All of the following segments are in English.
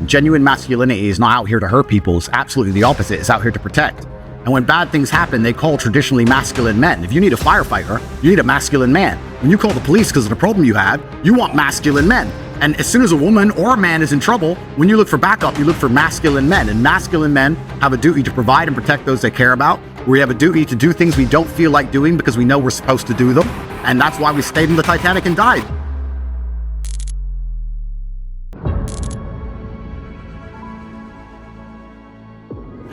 Genuine masculinity is not out here to hurt people. It's absolutely the opposite. It's out here to protect. And when bad things happen, they call traditionally masculine men. If you need a firefighter, you need a masculine man. When you call the police because of the problem you have, you want masculine men. And as soon as a woman or a man is in trouble, when you look for backup, you look for masculine men. And masculine men have a duty to provide and protect those they care about. We have a duty to do things we don't feel like doing because we know we're supposed to do them. And that's why we stayed in the Titanic and died.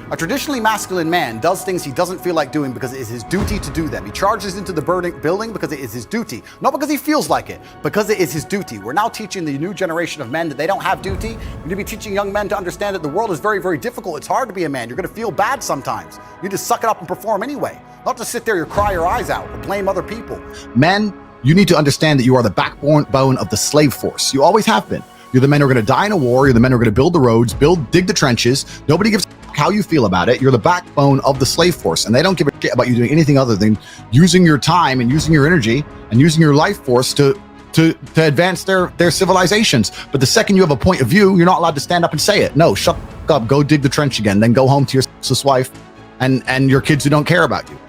A traditionally masculine man does things he doesn't feel like doing because it is his duty to do them. He charges into the building because it is his duty. Not because he feels like it, because it is his duty. We're now teaching the new generation of men that they don't have duty. We need to be teaching young men to understand that the world is very, very difficult. It's hard to be a man. You're going to feel bad sometimes. You need to suck it up and perform anyway. Not just sit there and cry your eyes out or blame other people. Men, you need to understand that you are the backbone of the slave force. You always have been. You're the men who are going to die in a war. You're the men who are going to build the roads, dig the trenches. Nobody gives how you feel about it. You're the backbone of the slave force, and they don't give a shit about you doing anything other than using your time and using your energy and using your life force to advance their civilizations. But the second you have a point of view, you're not allowed to stand up and say it. No, shut up, go dig the trench again, then go home to your wife and your kids who don't care about you.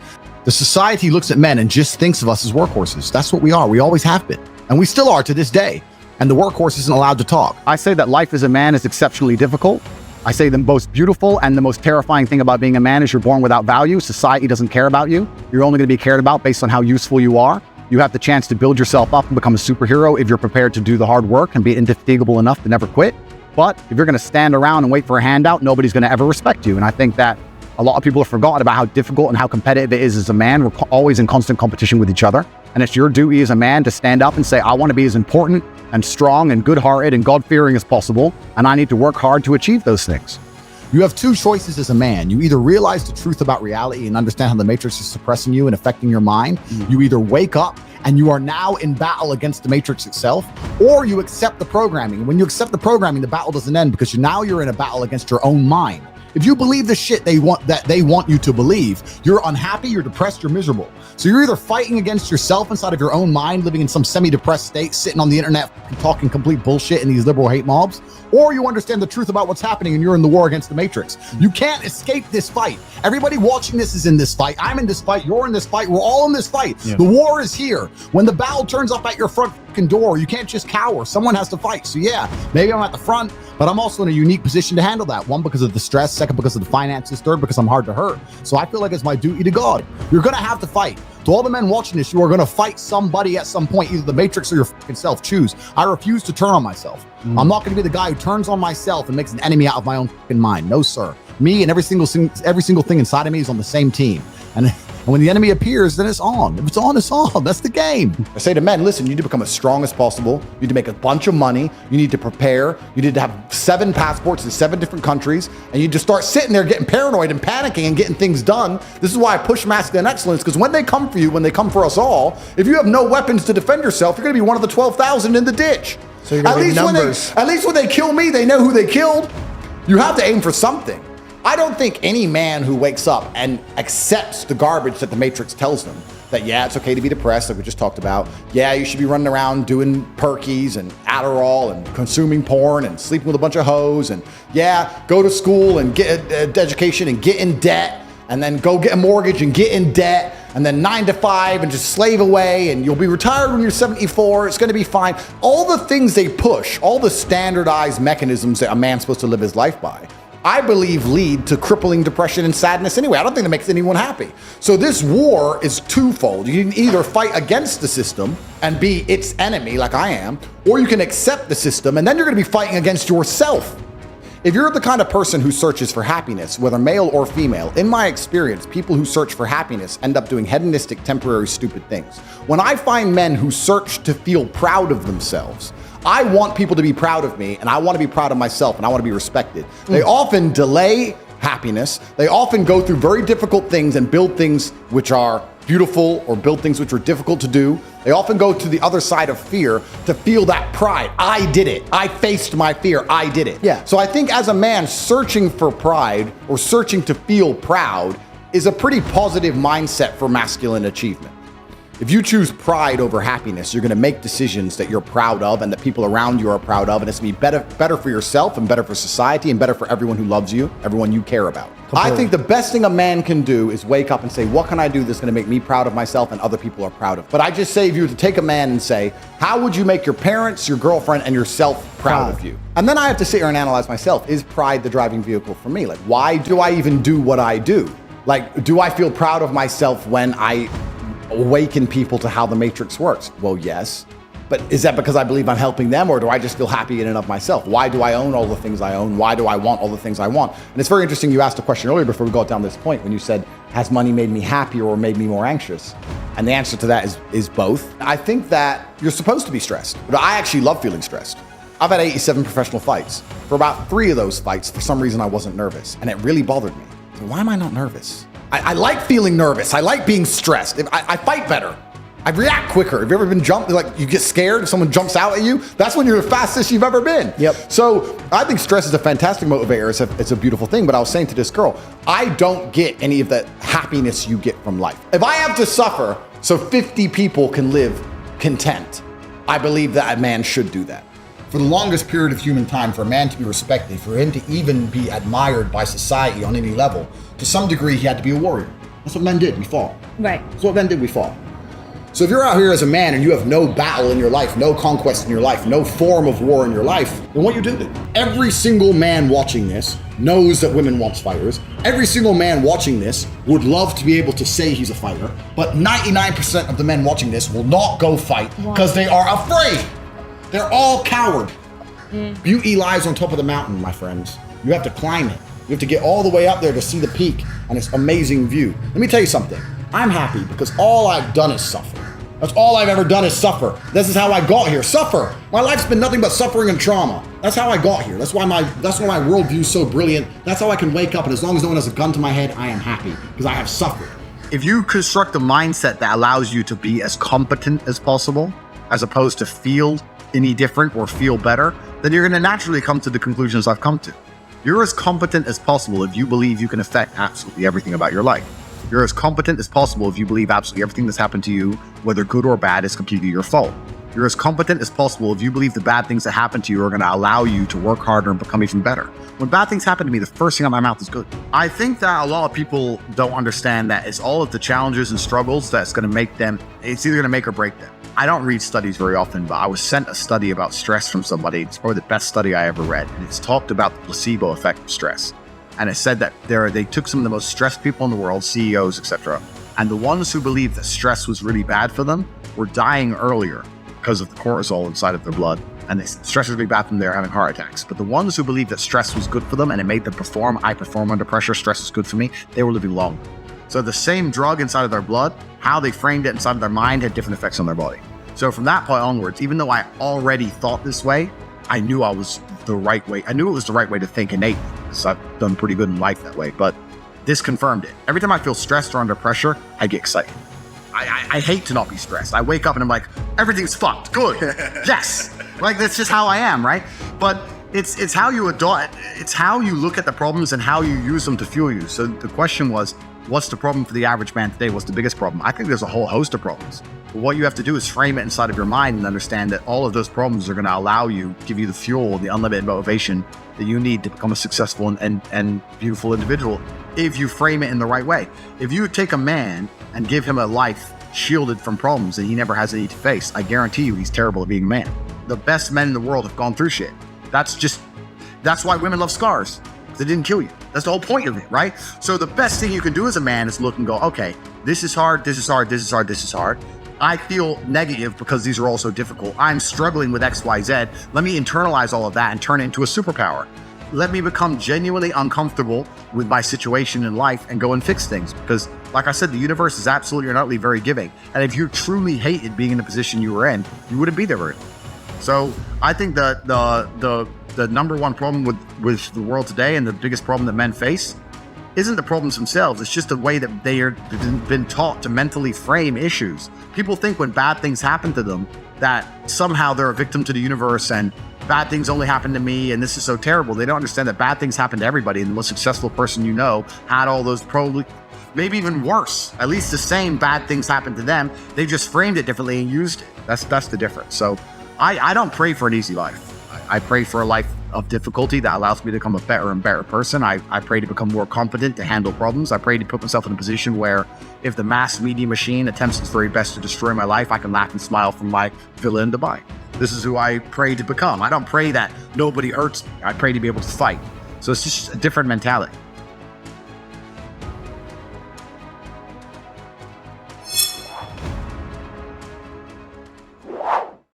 The society looks at men and just thinks of us as workhorses. That's what we are. We always have been, and we still are to this day. And the workhorse isn't allowed to talk. I say that life as a man is exceptionally difficult. I say the most beautiful and the most terrifying thing about being a man is you're born without value. Society doesn't care about you. You're only going to be cared about based on how useful you are. You have the chance to build yourself up and become a superhero if you're prepared to do the hard work and be indefatigable enough to never quit. But if you're going to stand around and wait for a handout, nobody's going to ever respect you. And I think that a lot of people have forgotten about how difficult and how competitive it is as a man. We're always in constant competition with each other. And it's your duty as a man to stand up and say, I want to be as important and strong and good-hearted and God-fearing as possible, and I need to work hard to achieve those things. You have two choices as a man. You either realize the truth about reality and understand how the matrix is suppressing you and affecting your mind. You either wake up and you are now in battle against the matrix itself, or you accept the programming. And when you accept the programming, the battle doesn't end because you're in a battle against your own mind. If you believe the shit they want you to believe, you're unhappy, you're depressed, you're miserable. So you're either fighting against yourself inside of your own mind, living in some semi-depressed state, sitting on the internet, talking complete bullshit in these liberal hate mobs, or you understand the truth about what's happening and you're in the war against the matrix. You can't escape this fight. Everybody watching this is in this fight. I'm in this fight. You're in this fight. We're all in this fight. Yeah. The war is here. When the battle turns up at your front door, you can't just cower. Someone has to fight. So yeah, maybe I'm at the front, but I'm also in a unique position to handle that. One, because of the stress. Second, because of the finances. Third, because I'm hard to hurt. So I feel like it's my duty to God. You're going to have to fight. To all the men watching this, you are going to fight somebody at some point, either the matrix or your fucking self. Choose. I refuse to turn on myself. I'm not going to be the guy who turns on myself and makes an enemy out of my own fucking mind. No, sir. Me and every single thing inside of me is on the same team. And when the enemy appears, then it's on. If it's on, it's on. That's the game. I say to men, listen, you need to become as strong as possible. You need to make a bunch of money. You need to prepare. You need to have 7 passports in 7 different countries. And you just start sitting there getting paranoid and panicking and getting things done. This is why I push masculine excellence, because when they come for you, when they come for us all, if you have no weapons to defend yourself, you're going to be one of the 12,000 in the ditch. So you're going to be numbers. At least when they kill me, they know who they killed. You have to aim for something. I don't think any man who wakes up and accepts the garbage that the Matrix tells them, that yeah, it's okay to be depressed, like we just talked about. Yeah, you should be running around doing perkies and Adderall and consuming porn and sleeping with a bunch of hoes. And yeah, go to school and get an education and get in debt, and then go get a mortgage and get in debt, and then 9 to 5 and just slave away, and you'll be retired when you're 74. It's going to be fine. All the things they push, all the standardized mechanisms that a man's supposed to live his life by, I believe lead to crippling depression and sadness anyway. I don't think that makes anyone happy. So this war is twofold. You can either fight against the system and be its enemy like I am, or you can accept the system and then you're going to be fighting against yourself. If you're the kind of person who searches for happiness, whether male or female, in my experience, people who search for happiness end up doing hedonistic, temporary, stupid things. When I find men who search to feel proud of themselves, I want people to be proud of me, and I want to be proud of myself, and I want to be respected. They often delay happiness. They often go through very difficult things and build things which are beautiful or build things which are difficult to do. They often go to the other side of fear to feel that pride. I did it. I faced my fear. I did it. Yeah. So I think as a man, searching for pride or searching to feel proud is a pretty positive mindset for masculine achievement. If you choose pride over happiness, you're going to make decisions that you're proud of and that people around you are proud of, and it's going to be better for yourself and better for society and better for everyone who loves you, everyone you care about. Completely. I think the best thing a man can do is wake up and say, what can I do that's going to make me proud of myself and other people are proud of? But I just say if you were to take a man and say, how would you make your parents, your girlfriend, and yourself proud of you? And then I have to sit here and analyze myself. Is pride the driving vehicle for me? Like, why do I even do what I do? Like, do I feel proud of myself when I awaken people to how the matrix works? Well, yes. But is that because I believe I'm helping them, or do I just feel happy in and of myself? Why do I own all the things I own? Why do I want all the things I want? And it's very interesting, you asked a question earlier before we got down this point when you said, has money made me happier or made me more anxious? And the answer to that is both. I think that you're supposed to be stressed, but I actually love feeling stressed. I've had 87 professional fights. For about 3 of those fights, for some reason I wasn't nervous, and it really bothered me. So why am I not nervous? I like feeling nervous. I like being stressed. I fight better. I react quicker. Have you ever been jumped, like you get scared if someone jumps out at you? That's when you're the fastest you've ever been. Yep. So I think stress is a fantastic motivator. It's a beautiful thing. But I was saying to this girl, I don't get any of the happiness you get from life. If I have to suffer so 50 people can live content, I believe that a man should do that. For the longest period of human time, for a man to be respected, for him to even be admired by society on any level, to some degree, he had to be a warrior. That's what men did. We fought. Right. That's what men did. We fought. So if you're out here as a man and you have no battle in your life, no conquest in your life, no form of war in your life, then what you do then? Every single man watching this knows that women want fighters. Every single man watching this would love to be able to say he's a fighter, but 99% of the men watching this will not go fight because they are afraid. They're all coward. Beauty lies on top of the mountain, my friends. You have to climb it. You have to get all the way up there to see the peak and its amazing view. Let me tell you something. I'm happy because all I've done is suffer. That's all I've ever done is suffer. This is how I got here. Suffer. My life's been nothing but suffering and trauma. That's how I got here. That's why my worldview is so brilliant. That's how I can wake up, and as long as no one has a gun to my head, I am happy because I have suffered. If you construct a mindset that allows you to be as competent as possible, as opposed to feel any different or feel better, then you're going to naturally come to the conclusions I've come to. You're as competent as possible if you believe you can affect absolutely everything about your life. You're as competent as possible if you believe absolutely everything that's happened to you, whether good or bad, is completely your fault. You're as competent as possible if you believe the bad things that happen to you are going to allow you to work harder and become even better. When bad things happen to me, the first thing out of my mouth is good. I think that a lot of people don't understand that it's all of the challenges and struggles that's going to make them, it's either going to make or break them. I don't read studies very often, but I was sent a study about stress from somebody. It's probably the best study I ever read. And it's talked about the placebo effect of stress. And it said that they took some of the most stressed people in the world, CEOs, etc. And the ones who believed that stress was really bad for them were dying earlier because of the cortisol inside of their blood. And stress was really bad for them, they were having heart attacks. But the ones who believed that stress was good for them and it made them perform, I perform under pressure, stress is good for me, they were living longer. So the same drug inside of their blood, how they framed it inside of their mind had different effects on their body. So from that point onwards, even though I already thought this way, I knew I was the right way. I knew it was the right way to think innately, because I've done pretty good in life that way. But this confirmed it. Every time I feel stressed or under pressure, I get excited. I hate to not be stressed. I wake up and I'm like, everything's fucked. Good. Yes. Like, that's just how I am, right? But it's how you adopt. It's how you look at the problems and how you use them to fuel you. So the question was, what's the problem for the average man today? What's the biggest problem? I think there's a whole host of problems. But what you have to do is frame it inside of your mind and understand that all of those problems are going to allow you, give you the fuel, the unlimited motivation that you need to become a successful and beautiful individual if you frame it in the right way. If you take a man and give him a life shielded from problems that he never has any to face, I guarantee you he's terrible at being a man. The best men in the world have gone through shit. That's why women love scars. They didn't kill you. That's the whole point of it, right? So the best thing you can do as a man is look and go, okay, this is hard, this is hard, this is hard, this is hard. I feel negative because these are all so difficult. I'm struggling with X, Y, Z. Let me internalize all of that and turn it into a superpower. Let me become genuinely uncomfortable with my situation in life and go and fix things. Because like I said, the universe is absolutely and utterly very giving. And if you truly hated being in the position you were in, you wouldn't be there very long. So I think that the number one problem with the world today and the biggest problem that men face isn't the problems themselves. It's just the way that they've been taught to mentally frame issues. People think when bad things happen to them that somehow they're a victim to the universe and bad things only happen to me and this is so terrible. They don't understand that bad things happen to everybody, and the most successful person you know had all those maybe even worse. At least the same bad things happened to them. They just framed it differently and used it. That's the difference. So I don't pray for an easy life. I pray for a life of difficulty that allows me to become a better and better person. I pray to become more competent to handle problems. I pray to put myself in a position where if the mass media machine attempts its very best to destroy my life, I can laugh and smile from my villa in Dubai. This is who I pray to become. I don't pray that nobody hurts me. I pray to be able to fight. So it's just a different mentality.